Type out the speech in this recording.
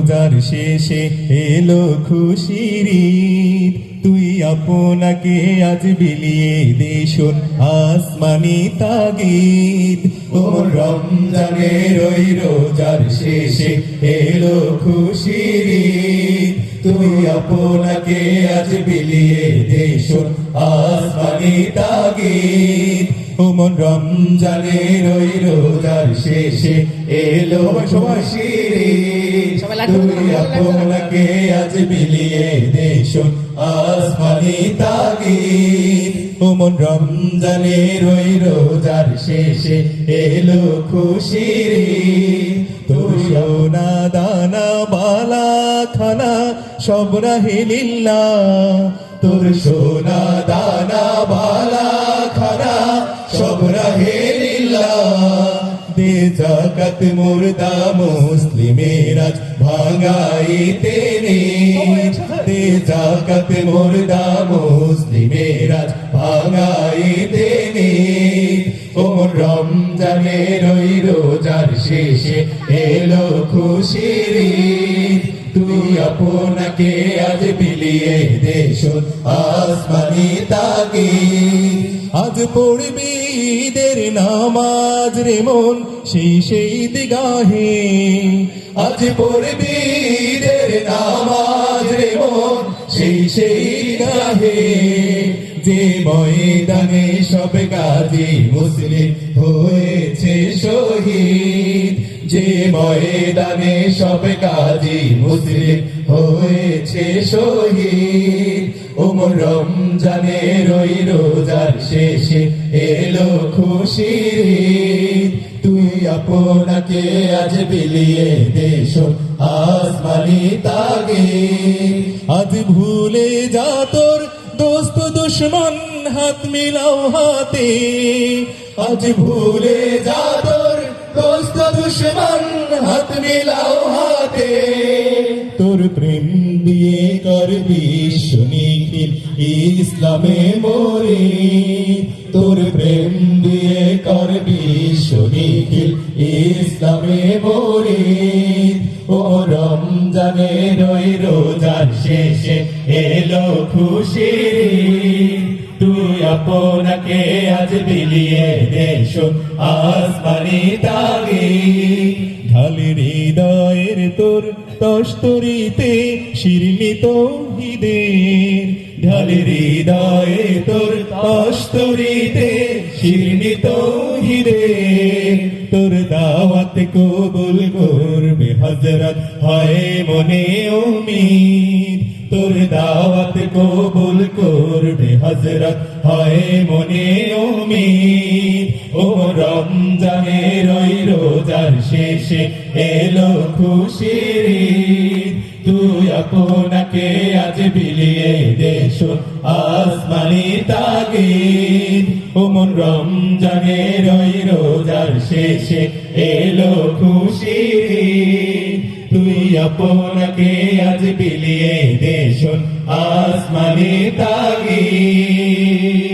রোজার শেষে এলো খুশির ঈদ, তুই আপনাকে আজ বিলিয়ে দে শোন আসমানি তাগিদ। ও রমজানের ওই রোজার শেষে এলো খুশির ঈদ, তুই আপনাকে আজ বিলিয়ে দে শোন আসমানি তাগিদ। ওমন রমজানের ওই রোজার শেষে এলো খুশির ঈদ, তুই আপনাকে আজ বিলিয়ে দে শোন আসমানি তাগিদ। ওমন রমজানের ওই রোজার শেষে এলো খুশির ঈদ, তোর সোনা দানা বালা খানা সব রাহে লিল্লাহ, তোর সোনা দানা বালা খানা সব রাহে লিল্লাহ। দে যাকাত মুর্দা মুসলিমের আজ ভাঙাইতে নে, দে যাকাত মুর্দা মুসলিমের আজ ভাঙাইতে নে। ও রমজানের ওই রোজার শেষে এলো খুশির ঈদ, তুই আপনাকে আজ বিলিয়ে দে শোন আসমানি তাগিদ। আজ পড়বি ঈদের নামাজ রে মন সেই ঈদগাহে, আজ পড়বি ঈদের নামাজ রে মন সেই ঈদগাহে। যে ময়দানে সব গাজী মুসলিম হয়েছে শহীদ, যে ময়দানে সব গাজী মুসলিম হয়েছে শহীদ। ওমর রমজানের ওই রোজার শেষে এলো খুশির ঈদ, তুই আপনাকে আজ বিলিয়ে দে শোন আসমানি তাগিদ। আজ ভুলে যা তোর দোস্ত দুশ্মন হাত মিলাও হাতে, আজ ভুলে যা তোর দোস্ত দুশ্মন হাত মিলাও হাতে। তোর প্রেম দিয়ে করবি সুনিখিল ইসলামে মোরে, তোর প্রেম দিয়ে করবি সুনিখিল ইসলামে মোরে। ও রমজানের ওই রোজার শেষে এলো খুশির ঈদ, তুই আপনাকে আজ বিলিয়ে দে শোন আসমানি তাগিদ। ঢালি হৃদয়ের তোর তস্তরিতে শিরনি তৌহিদের, ঢালি হৃদয়ে তোর তস্তরিতে শিরনি তৌহিদের। তোর দাওয়াত কবুল করবে হযরত হয় মনে উম্মীদ, তোর দাওয়াত কবুল করবে হযরত হয় মনে উম্মীদ। ও রমজানের ওই রোজার শেষে এলো খুশির ঈদ, তুই আপনাকে আজ বিলিয়ে দে শোন আসমানি তাগিদ। ওমন রমজানের ওই রোজার শেষে এলো খুশির ঈদ, তুই আপনাকে আজ বিলিয়ে দে শোন আসমানি তাগিদ।